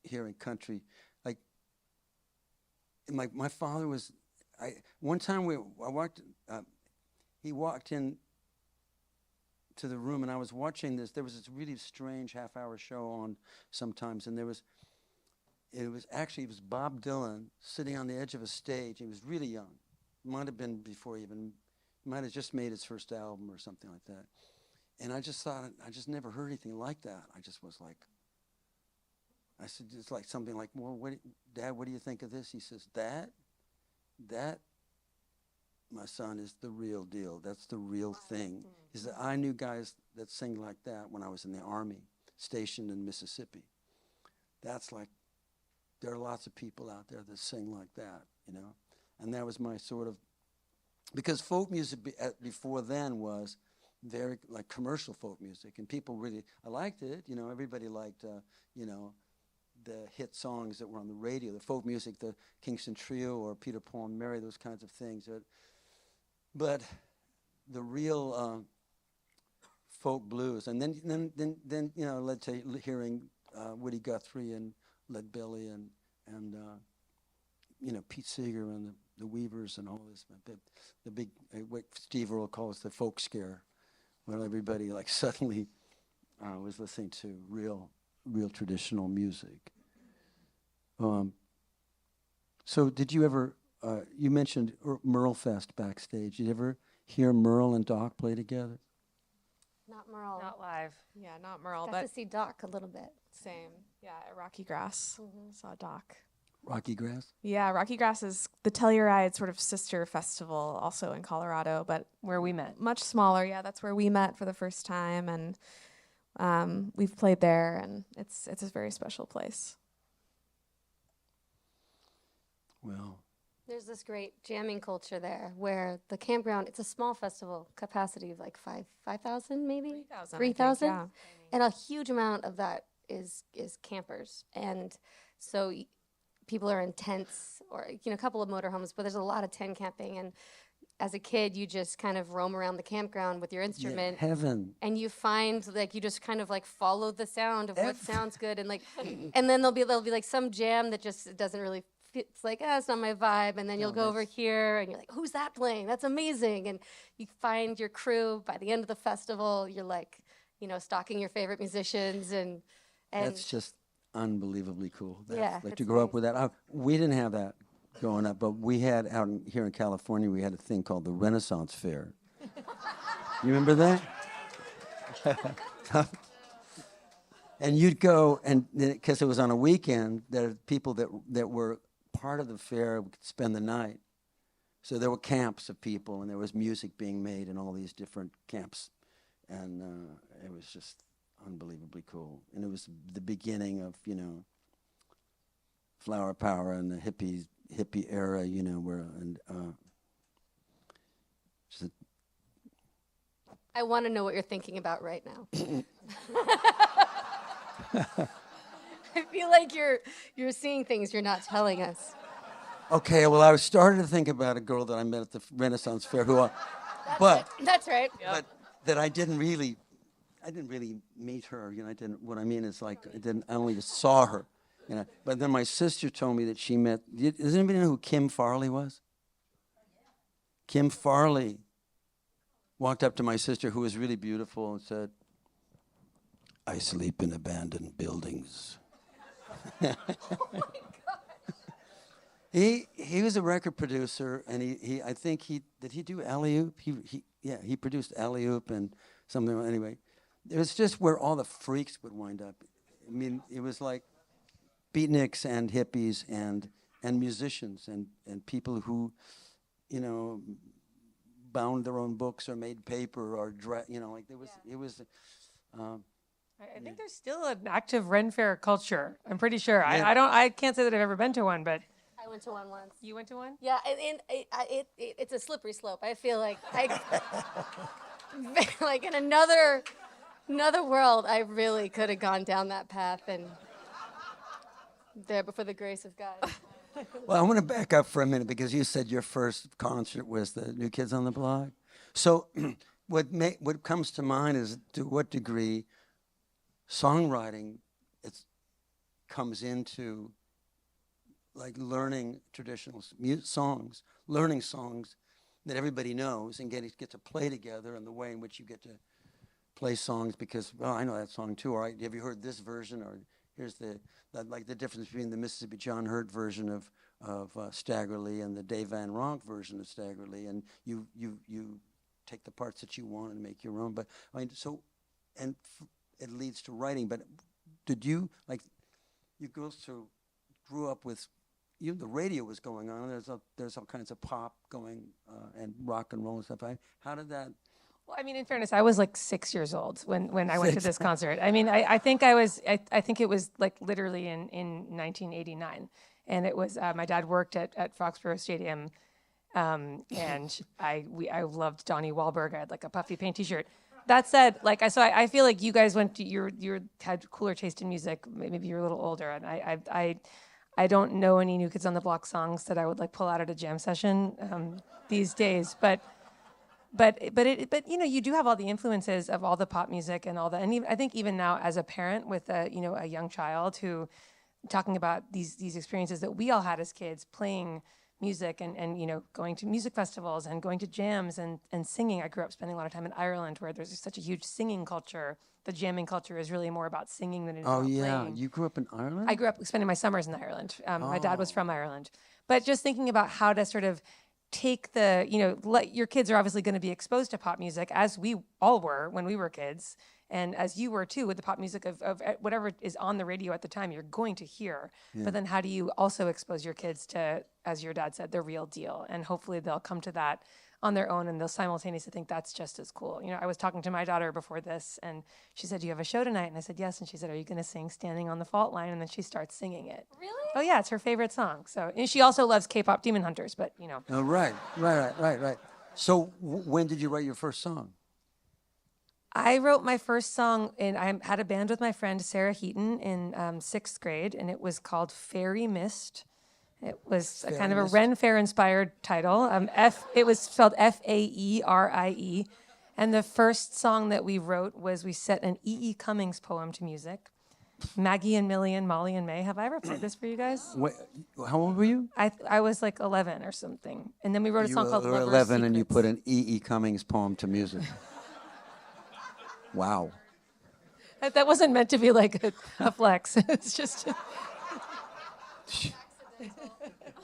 hearing country. Like, my father was, one time he walked in to the room, and I was watching this. There was this really strange half-hour show on sometimes, and it was Bob Dylan sitting on the edge of a stage. He was really young. Might have been before he might have just made his first album or something like that. And I just thought, I just never heard anything like that. I just was like, I said, it's like something like, well, Dad, what do you think of this? He says, that, my son, is the real deal. That's the real thing. He said, I knew guys that sing like that when I was in the Army, stationed in Mississippi. That's like, there are lots of people out there that sing like that, And that was my sort of, because folk music before then was very like commercial folk music, and people really, I liked it, everybody liked, the hit songs that were on the radio, the folk music, the Kingston Trio or Peter, Paul and Mary, those kinds of things. But the real folk blues, and then led to hearing Woody Guthrie and Lead Belly and Pete Seeger and the Weavers and all this. The big what Steve Earle calls the folk scare, when everybody like suddenly was listening to real traditional music. So did you ever? You mentioned Merle Fest backstage. Did you ever hear Merle and Doc play together? Not Merle. Not live. Yeah, not Merle, Got but to see Doc a little bit. same. Yeah, at Rocky Grass. Saw Doc. Rocky Grass? Yeah, Rocky Grass is the Telluride sort of sister festival, also in Colorado, but Where we met. much smaller. Yeah, that's where we met for the first time, and we've played there, and it's a very special place. Well, There's this great jamming culture there where the campground, it's a small festival, capacity of like 5,000 maybe? 3,000. 3,000? Yeah. And a huge amount of that is campers. And so people are in tents or, a couple of motorhomes, but there's a lot of tent camping. And as a kid, you just kind of roam around the campground with your instrument. yeah, heaven. And you find you just kind of follow the sound of what sounds good. And and then there'll be like some jam that just doesn't really fit. It's like, it's not my vibe. And then you'll go over here and you're like, who's that playing? That's amazing. And you find your crew by the end of the festival. You're like, stalking your favorite musicians. And That's just unbelievely cool. Yeah, Like it's to grow up nice. with that. We didn't have that growing up, but we had here in California, we had a thing called the Renaissance Fair. You remember that? And you'd go, and because it was on a weekend, there were people that were part of the fair would spend the night. So there were camps of people, and there was music being made in all these different camps. And it was just unbelievably cool. And it was the beginning of, flower power and the hippie era, where, and just I want to know what you're thinking about right now. I feel like you're seeing things you're not telling us. okay, well, I started to think about a girl that I met at the Renaissance Fair but That's right. but that I didn't really meet her. What I mean is I only saw her. But then my sister told me that she met. Does anybody know who Kim Farley was? Kim Farley walked up to my sister, who was really beautiful, and said, "I sleep in abandoned buildings." Oh my God. He was a record producer, and I think did he do Alley-Oop? He produced Alley-Oop and something. Anyway, it was just where all the freaks would wind up. mean, it was like beatniks and hippies and musicians and people who, you know, bound their own books or made paper or you know, like it was. I think there's still an active Ren Fair culture. I'm pretty sure. Yeah. I can't say that I've ever been to one, but I went to one once. you went to one? Yeah, and it's a slippery slope. I feel like like in another world, I really could have gone down that path and there, but for the grace of God. Well, I want to back up for a minute because you said your first concert was the New Kids on the Block. So, what comes to mind is to what degree songwriting comes into like learning traditional songs, learning songs that everybody knows, and get to play together, and the way in which you get to play songs because, well, I know that song too. All right, have you heard this version? Or here's the difference between the Mississippi John Hurt version of Staggerly and the Dave Van Ronk version of Staggerly, and you take the parts that you want and make your own. But I mean, it leads to writing. But did you you girls grew up with the radio was going on. There's all kinds of pop going and rock and roll and stuff. How did that? Well, I mean, in fairness, I was like 6 years old when I went to this concert. I mean, I think I think it was like literally in 1989, and it was my dad worked at Foxborough Stadium, and I loved Donnie Wahlberg. I had like a puffy paint T-shirt. That said, I feel like you guys went to you had cooler taste in music. Maybe you're a little older, and I don't know any New Kids on the Block songs that I would like pull out at a jam session these days, but you know, you do have all the influences of all the pop music and all that, and I think even now as a parent with a young child who talking about these experiences that we all had as kids playing music and you know, going to music festivals and going to jams and singing. I grew up spending a lot of time in Ireland where there's such a huge singing culture. The jamming culture is really more about singing than it is about playing. You grew up in Ireland? I grew up spending my summers in Ireland. My dad was from Ireland. But just thinking about how to sort of take your kids are obviously going to be exposed to pop music, as we all were when we were kids, and as you were too, with the pop music of whatever is on the radio at the time, you're going to hear. Yeah. But then how do you also expose your kids to, as your dad said, the real deal? And hopefully they'll come to that on their own, and they'll simultaneously think that's just as cool. You know, I was talking to my daughter before this, and she said, "Do you have a show tonight?" And I said, "Yes." And she said, "Are you going to sing Standing on the Fault Line?" And then she starts singing it. Really? Oh yeah, it's her favorite song. So, and she also loves K-pop Demon Hunters, but you know. Oh, right. So when did you write your first song? I wrote my first song, and I had a band with my friend Sarah Heaton in 6th grade, and it was called Fairy Mist. It was a kind of a Ren Fair-inspired title. It was spelled Faerie, and the first song that we wrote was we set an E.E. Cummings poem to music. Maggie and Millie and Molly and May. Have I ever played this for you guys? Wait, how old were you? I was like 11 or something, and then we wrote a song called You were Lover's 11 Secrets. and you put an E.E. Cummings poem to music. Wow. That wasn't meant to be like a flex. It's just...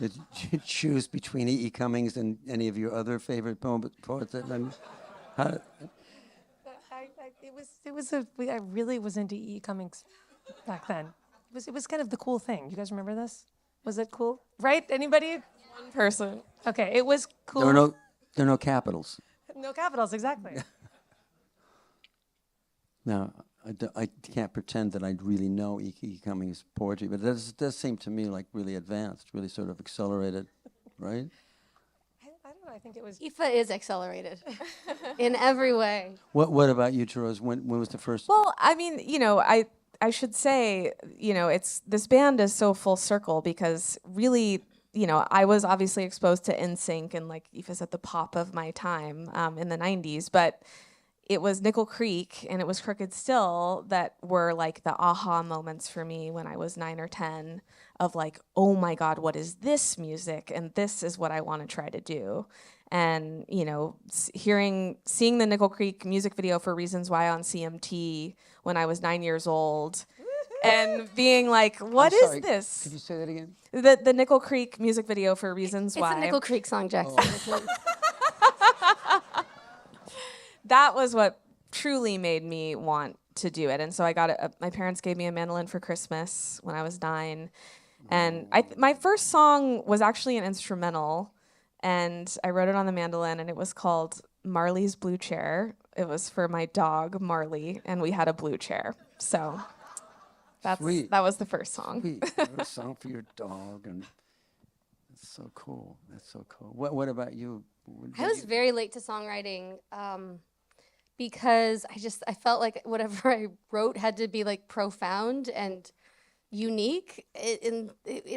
Did you choose between E.E. Cummings and any of your other favorite poets? I really was into E.E. Cummings back then. It was kind of the cool thing. You guys remember this? Was it cool? Right? Anybody? One person. Okay, it was cool. There are no capitals. No capitals, exactly. Now, I can't pretend that I really know E.E. Cummings' poetry, but it does seem to me like really advanced, really sort of accelerated, right? I don't know. I think it was... Aoife is accelerated in every way. What about you, Therese? When was the first? Well, I mean, you know, I should say, you know, this band is so full circle because really, you know, I was obviously exposed to NSYNC and like Aoife said, the pop of my time in the 90s, but it was Nickel Creek and it was Crooked Still that were like the aha moments for me when I was 9 or 10 of like, oh my God, what is this music? And this is what I want to try to do. And, you know, seeing the Nickel Creek music video for Reasons Why on CMT when I was 9 years old and being like, what is this? Could you say that again? The Nickel Creek music video for Reasons Why. It's a Nickel Creek song, Jackson. Oh. That was what truly made me want to do it. And so I got my parents gave me a mandolin for Christmas when I was 9. And my first song was actually an instrumental, and I wrote it on the mandolin, and it was called Marley's Blue Chair. It was for my dog, Marley, and we had a blue chair. So that was the first song. Sweet. A song for your dog, and that's so cool. That's so cool. What about you? I was very late to songwriting because I felt like whatever I wrote had to be like profound and unique, and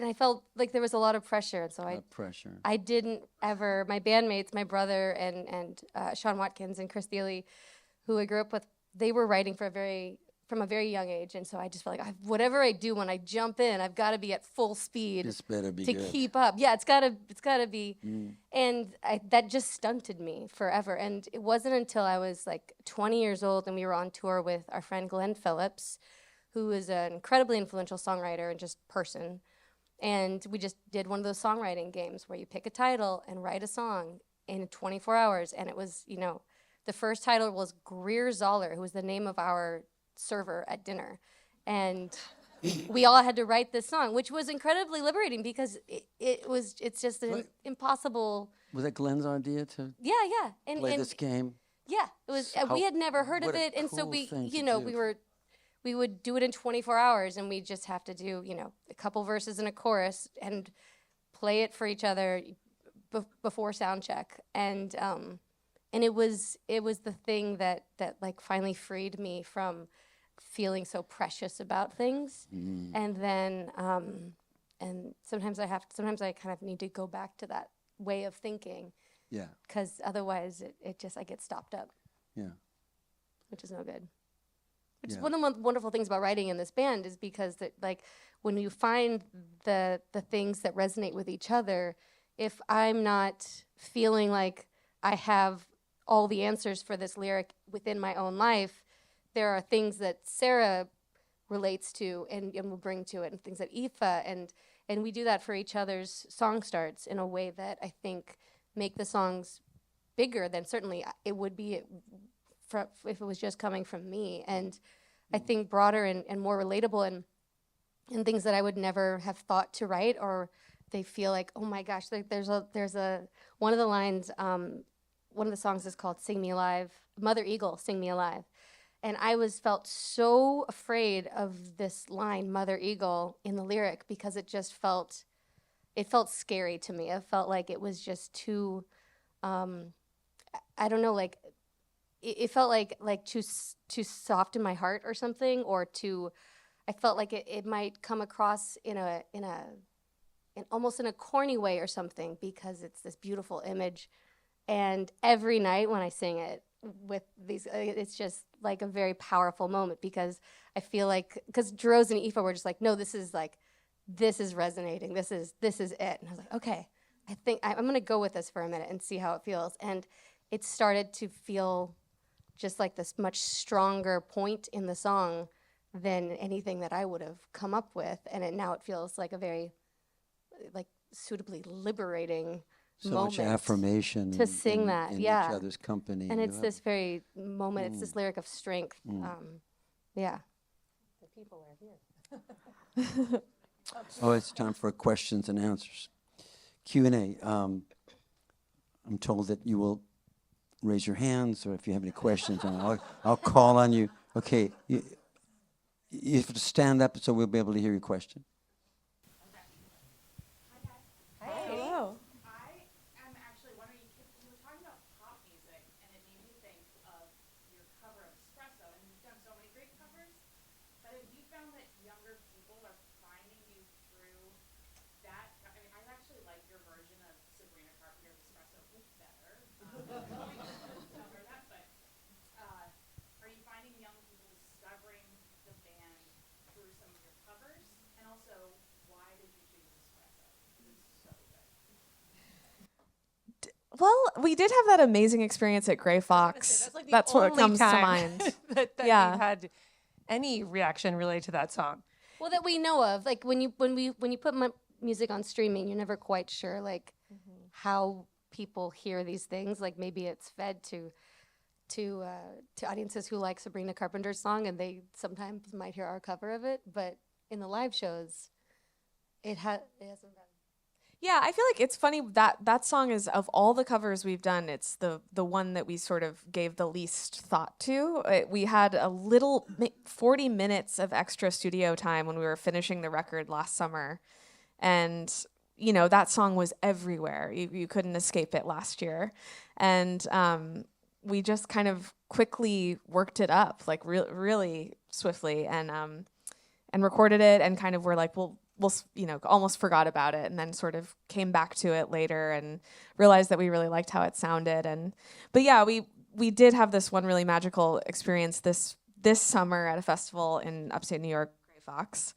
I felt like there was a lot of pressure, and so I didn't ever. My bandmates, my brother and Sean Watkins and Chris Thiele, who I grew up with, they were writing from a very young age, and so I just felt like whatever I do when I jump in, I've got to be at full speed. This better be to good. Keep up. Yeah, it's gotta be, and that just stunted me forever. And it wasn't until I was like 20 years old, and we were on tour with our friend Glenn Phillips, who is an incredibly influential songwriter and just person. And we just did one of those songwriting games where you pick a title and write a song in 24 hours. And it was, the first title was Greer Zoller, who was the name of our server at dinner. And we all had to write this song, which was incredibly liberating because it's just an impossible. Was that Glenn's idea to play this game? Yeah, it was. We had never heard of it, and so we would do it in 24 hours, and we just have to do, a couple verses and a chorus and play it for each other before sound check. And it was the thing that like finally freed me from feeling so precious about things. And then and sometimes I kind of need to go back to that way of thinking. Yeah. Because otherwise I get stopped up. Yeah. Which is no good. Which is one of the wonderful things about writing in this band is because when you find the things that resonate with each other, if I'm not feeling like I have all the answers for this lyric within my own life, there are things that Sarah relates to and will bring to it, and things that Aoife, and we do that for each other's song starts in a way that I think make the songs bigger than certainly it would be if it was just coming from me, and I think broader and more relatable and things that I would never have thought to write, or they feel like, oh my gosh, there's a one of the lines, one of the songs is called "Sing Me Alive," Mother Eagle, "Sing Me Alive," and I felt so afraid of this line, Mother Eagle, in the lyric because it felt scary to me. It felt like it was just too, I don't know, like. It felt like too soft in my heart or something, or I felt like it might come across in almost in a corny way or something because it's this beautiful image. And every night when I sing it with these, it's just like a very powerful moment because I feel like, because Jerose and Aoife were just like, no, this is resonating. This is it. And I was like, okay, I think I'm going to go with this for a minute and see how it feels. And it started to feel just like this much stronger point in the song than anything that I would have come up with, and now it feels like a very, suitably liberating moment. So much affirmation to sing in each other's company. And it's this very moment. It's this lyric of strength. Yeah. The people are here. Oh, it's time for questions and answers. Q&A. I'm told that you will raise your hands, or if you have any questions, I'll call on you. Okay, you have to stand up so we'll be able to hear your question. Okay. Hi, guys. Hi. Hello. I am actually wondering, you were talking about pop music, and it made me think of your cover of Espresso, and you've done so many great covers, but have you found that younger people are finding you through that? I mean, I actually like your version of Sabrina Carpenter's Espresso better. Are you finding young people discovering the band through some of your covers? And also, why did you choose Espresso? It's so good. Well, we did have that amazing experience at Gray Fox. That's what comes to mind. that we had any reaction related to that song. Well, that we know of, like when you put music on streaming, you're never quite sure how people hear these things. Like maybe it's fed to to audiences who like Sabrina Carpenter's song, and they sometimes might hear our cover of it. But in the live shows, it hasn't been. Yeah, I feel like it's funny that that song is, of all the covers we've done, it's the one that we sort of gave the least thought to. We had a little 40 minutes of extra studio time when we were finishing the record last summer, and you know that song was everywhere. You couldn't escape it last year, and we just kind of quickly worked it up, like really swiftly, and recorded it, and kind of were like, we'll you know, almost forgot about it, and then sort of came back to it later and realized that we really liked how it sounded. But yeah, we did have this one really magical experience this summer at a festival in upstate New York, Gray Fox,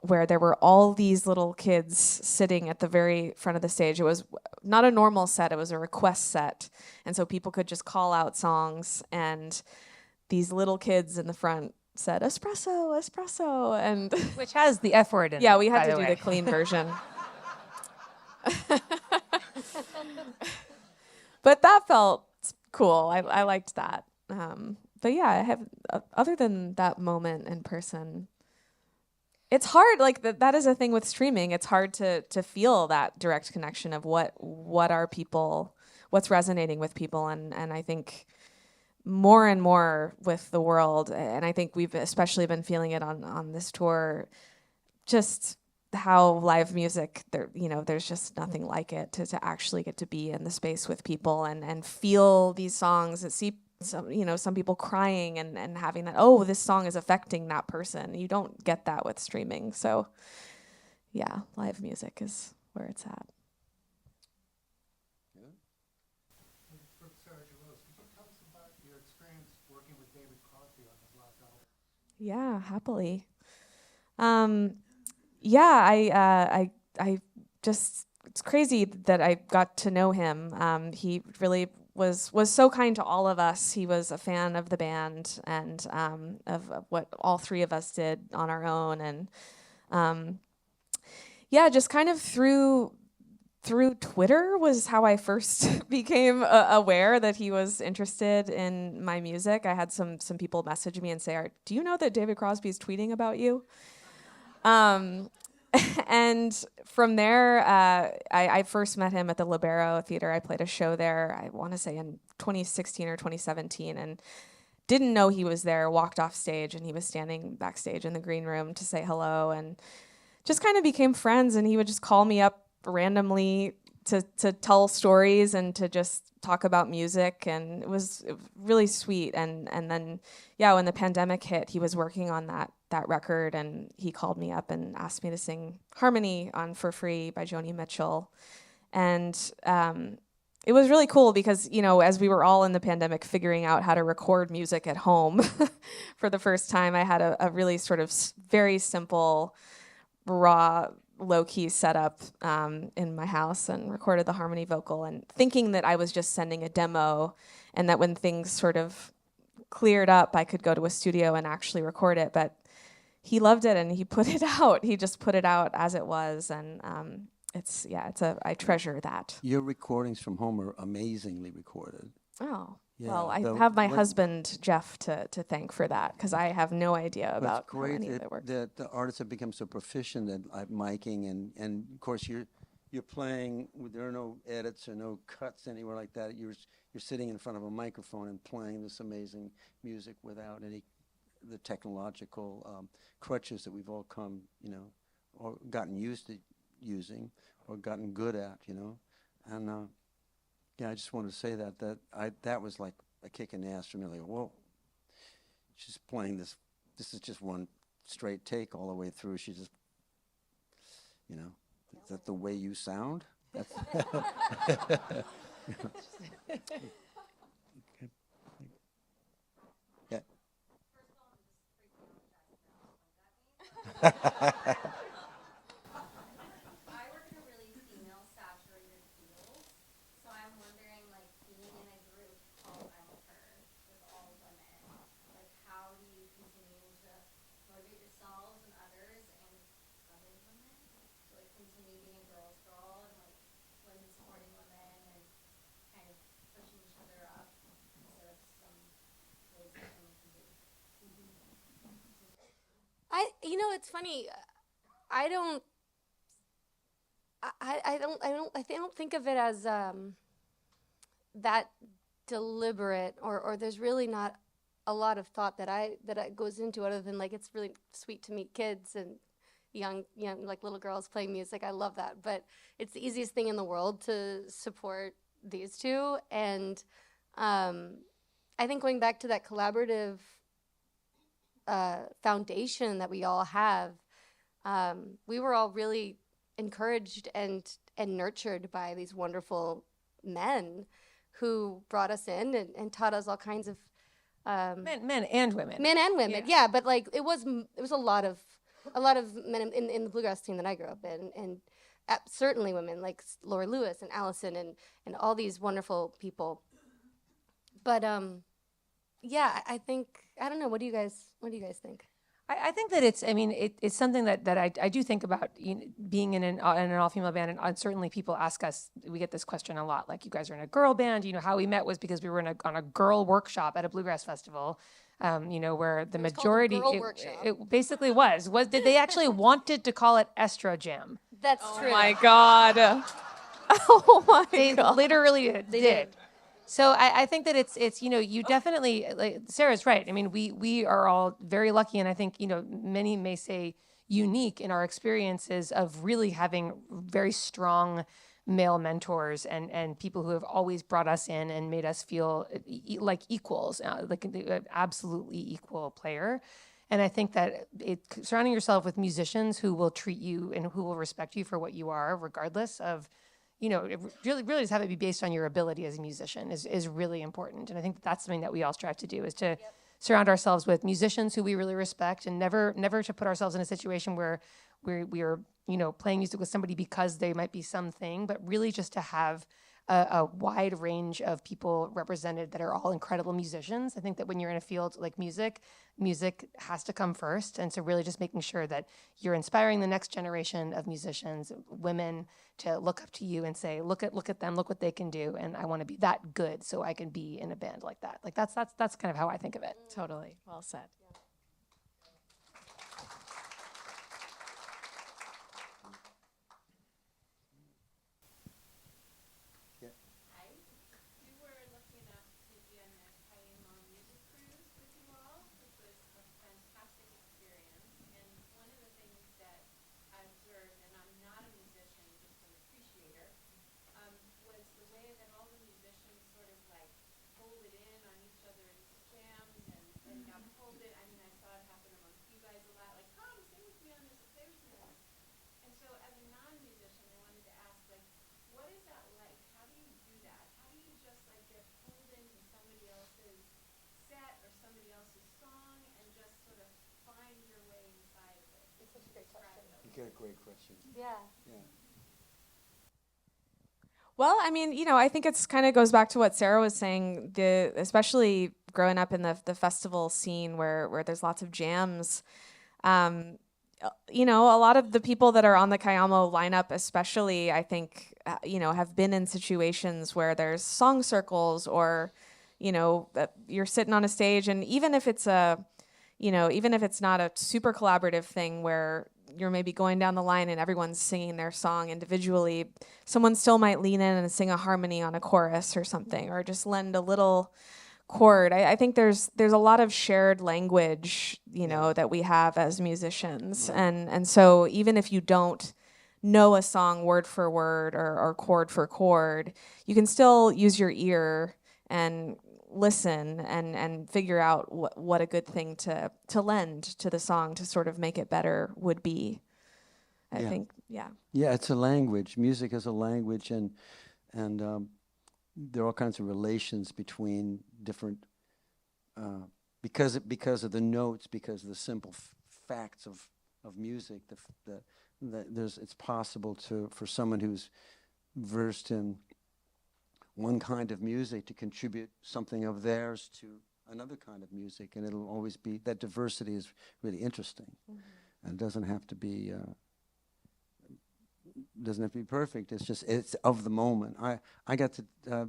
where there were all these little kids sitting at the very front of the stage. It was not a normal set, it was a request set, and so people could just call out songs, and these little kids in the front said espresso, espresso, and Which has the F word in it. yeah, we had by to the do way. the clean version. But that felt cool. I liked that. But yeah, I have other than that moment in person, it's hard. Like that is a thing with streaming. It's hard to feel that direct connection of what are people, what's resonating with people, and I think more and more with the world, and I think we've especially been feeling it on this tour, just how live music, there, you know, there's just nothing like it to actually get to be in the space with people and feel these songs and see some, you know, some people crying and having that, oh, this song is affecting that person. You don't get that with streaming. So yeah, live music is where it's at. For Sarah Jarosz, could you tell us about your experience working with David Crosby on his last album? Yeah, happily. Yeah, I just, it's crazy that I got to know him. He really was so kind to all of us. He was a fan of the band and of what all three of us did on our own, and yeah, just kind of through Twitter was how I first became aware that he was interested in my music. I had some people message me and say, "Do you know that David Crosby is tweeting about you?" And from there, I first met him at the Libero Theater. I played a show there, I want to say in 2016 or 2017, and didn't know he was there, walked off stage, and he was standing backstage in the green room to say hello, and just kind of became friends, and he would just call me up randomly to tell stories and to just talk about music, and it was really sweet. And then, yeah, when the pandemic hit, he was working on that record, and he called me up and asked me to sing Harmony on For Free by Joni Mitchell. And it was really cool because, you know, as we were all in the pandemic figuring out how to record music at home for the first time, I had a really sort of very simple, raw, low-key setup in my house and recorded the harmony vocal, and thinking that I was just sending a demo and that when things sort of cleared up, I could go to a studio and actually record it. But he loved it and he put it out. He just put it out as it was, and I treasure that. Your recordings from home are amazingly recorded. Oh. Yeah, well, I have my husband, Jeff, to thank for that, because I have no idea about how any of it works. The artists have become so proficient at miking, and of course you're playing, there are no edits or no cuts anywhere like that. You're sitting in front of a microphone and playing this amazing music without the technological crutches that we've all come, you know, or gotten used to using or gotten good at, you know. And yeah, I just wanted to say that was like a kick in the ass for me. Like, whoa, she's playing this. This is just one straight take all the way through. She just, you know, is that the way you sound? That's yeah. I work in a really female-saturated field, so I'm wondering, like, being in a group called I'm with Her with all women, like, how do you continue to motivate yourselves and others and other women to, like, continue being a girl's girl and, like, women supporting women and kind of pushing each other up instead of it's funny. I don't think of it as that deliberate, or there's really not a lot of thought that goes into, other than like it's really sweet to meet kids and young like little girls playing music. I love that, but it's the easiest thing in the world to support these two. And I think going back to that collaborative foundation that we all have, we were all really encouraged and nurtured by these wonderful men who brought us in and taught us all kinds of men and women. Men and women, yeah. But like it was a lot of men in the bluegrass scene that I grew up in, and certainly women like Laura Lewis and Allison and all these wonderful people. But yeah, I think, I don't know. What do you guys think? I think that it's something that I do think about, being in an all-female band, and certainly people ask us, we get this question a lot, like, you guys are in a girl band, how we met was because we were on a girl workshop at a bluegrass festival, where the majority, it basically was, did they actually wanted to call it Estro Jam? That's true. Oh my God. Oh my They God. literally did. So I think that it's you definitely, like Sarah's right. I mean, we are all very lucky, and I think many may say unique in our experiences of really having very strong male mentors and people who have always brought us in and made us feel like equals, like an absolutely equal player. And I think that surrounding yourself with musicians who will treat you and who will respect you for what you are, regardless of. It really just have it be based on your ability as a musician is really important. And I think that's something that we all strive to do, is to surround ourselves with musicians who we really respect, and never to put ourselves in a situation where we are, playing music with somebody because they might be something, but really just to have a wide range of people represented that are all incredible musicians. I think that when you're in a field like music has to come first. And so really just making sure that you're inspiring the next generation of musicians, women, to look up to you and say, look at them, look what they can do. And I want to be that good so I can be in a band like that. Like that's kind of how I think of it. Totally. Well said. Great question. Yeah. Well, I mean, I think it's kind of goes back to what Sarah was saying, especially growing up in the festival scene where there's lots of jams. A lot of the people that are on the Cayamo lineup, especially, I think, have been in situations where there's song circles, or, that you're sitting on a stage, and even if it's not a super collaborative thing where you're maybe going down the line and everyone's singing their song individually, someone still might lean in and sing a harmony on a chorus or something, or just lend a little chord. I think there's a lot of shared language, that we have as musicians. And so even if you don't know a song word for word or chord for chord, you can still use your ear and listen and figure out what a good thing to lend to the song to sort of make it better would be. I think, yeah. Yeah, it's a language. Music is a language, and there are all kinds of relations between different, because of the notes, because of the simple facts of music. It's possible for someone who's versed in one kind of music to contribute something of theirs to another kind of music, and it'll always be, that diversity is really interesting. Mm-hmm. And it doesn't have to be perfect. It's of the moment. I got to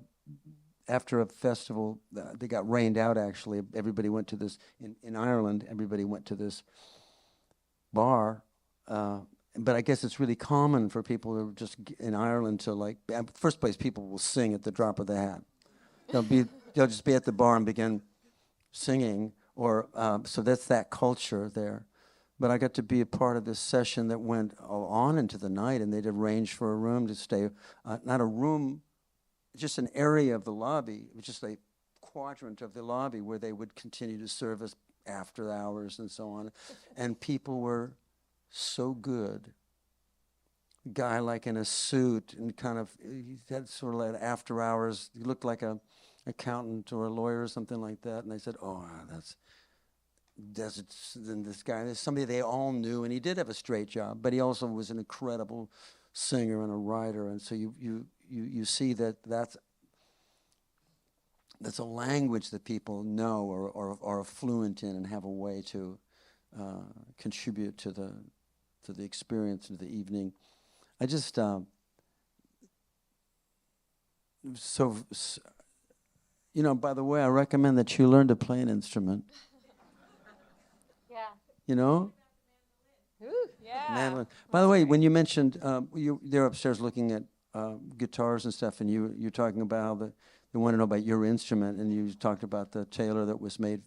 after a festival, they got rained out. Actually, everybody went to this in Ireland. Everybody went to this bar. But I guess it's really common for people who are just in Ireland to like. First place, people will sing at the drop of the hat. They'll just be at the bar and begin singing, or so that's that culture there. But I got to be a part of this session that went on into the night, and they'd arranged for a room to stay, not a room, just an area of the lobby, just a quadrant of the lobby where they would continue to service after hours and so on. And people were so good. Guy like in a suit and kind of, he had sort of like after hours, he looked like a accountant or a lawyer or something like that. And they said, oh, then this guy, there's somebody they all knew, and he did have a straight job, but he also was an incredible singer and a writer. And so you see that's a language that people know or are fluent in and have a way to contribute to the experience of the evening. I just by the way, I recommend that you learn to play an instrument. Yeah. You know? Yeah. Mandolin. By the way, when you mentioned they're upstairs looking at guitars and stuff, and you're talking about how they want to know about your instrument, and you talked about the Taylor that was made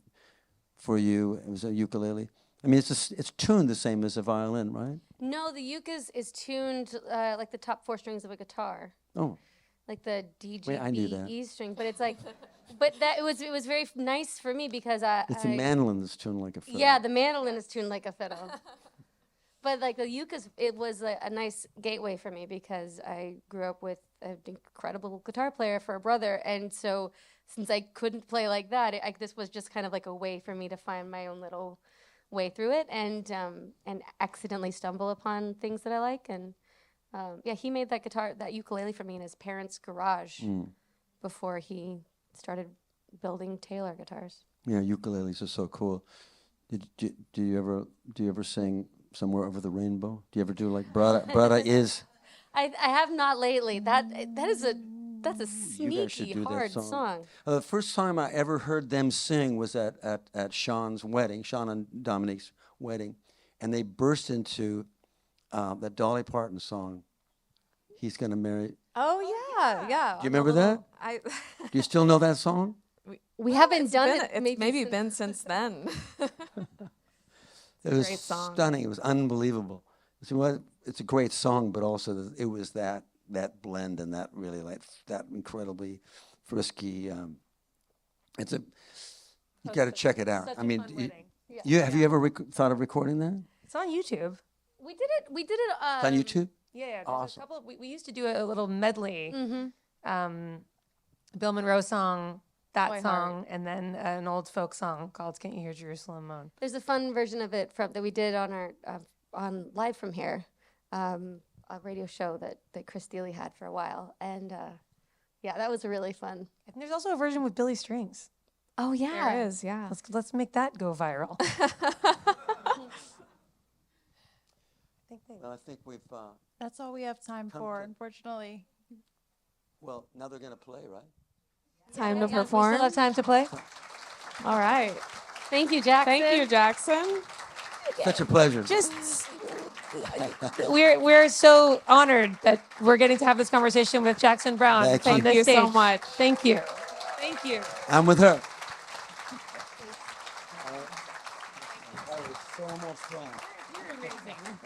for you. It was a ukulele. I mean, it's tuned the same as a violin, right? No, the uke is tuned like the top 4 strings of a guitar. Oh. Like the D, G, Wait, I knew B, that. E string, but it's like, but that it was very nice for me because It's a mandolin that's tuned like a fiddle. Yeah, the mandolin is tuned like a fiddle. But like the uke it was a nice gateway for me because I grew up with an incredible guitar player for a brother, and so since I couldn't play like that, this was just kind of like a way for me to find my own little way through it, and accidentally stumble upon things that I like. And he made that ukulele for me in his parents' garage before he started building Taylor guitars. Yeah, ukuleles are so cool. Do you ever sing Somewhere Over the Rainbow? Do you ever do like Brada Is? I have not lately. That's a sneaky hard song. The first time I ever heard them sing was at Sean's wedding, Sean and Dominique's wedding, and they burst into that Dolly Parton song, He's Gonna Marry. Oh yeah. Do you remember that? Do you still know that song? We haven't done it. It's maybe been since then. It was great song. stunning. It was unbelievable. It's a great song, but also it was that blend and that really like that incredibly frisky. You got to check it out. I mean, have you ever thought of recording that? It's on YouTube. We did it. It's on YouTube. Yeah, there's Awesome. a couple. We used to do a little medley. Mm-hmm. Bill Monroe song, that My song, Heart. and then an old folk song called "Can't You Hear Jerusalem Moan." There's a fun version of it that we did on our on Live From Here, a radio show that Chris Steele had for a while, and that was really fun. And there's also a version with Billy Strings. Oh yeah, There is, yeah. Let's make that go viral. Well, I think we've. That's all we have time Come for, to- unfortunately. Well, now they're gonna play, right? Time to We still perform. have time to play. All right. Thank you, Jackson. Thank you, Jackson. Such a pleasure. We're so honored that we're getting to have this conversation with Jackson Browne Thank on you. this Thank you stage. so much. Thank you. Thank you. I'm with her. That was so much fun. You're amazing.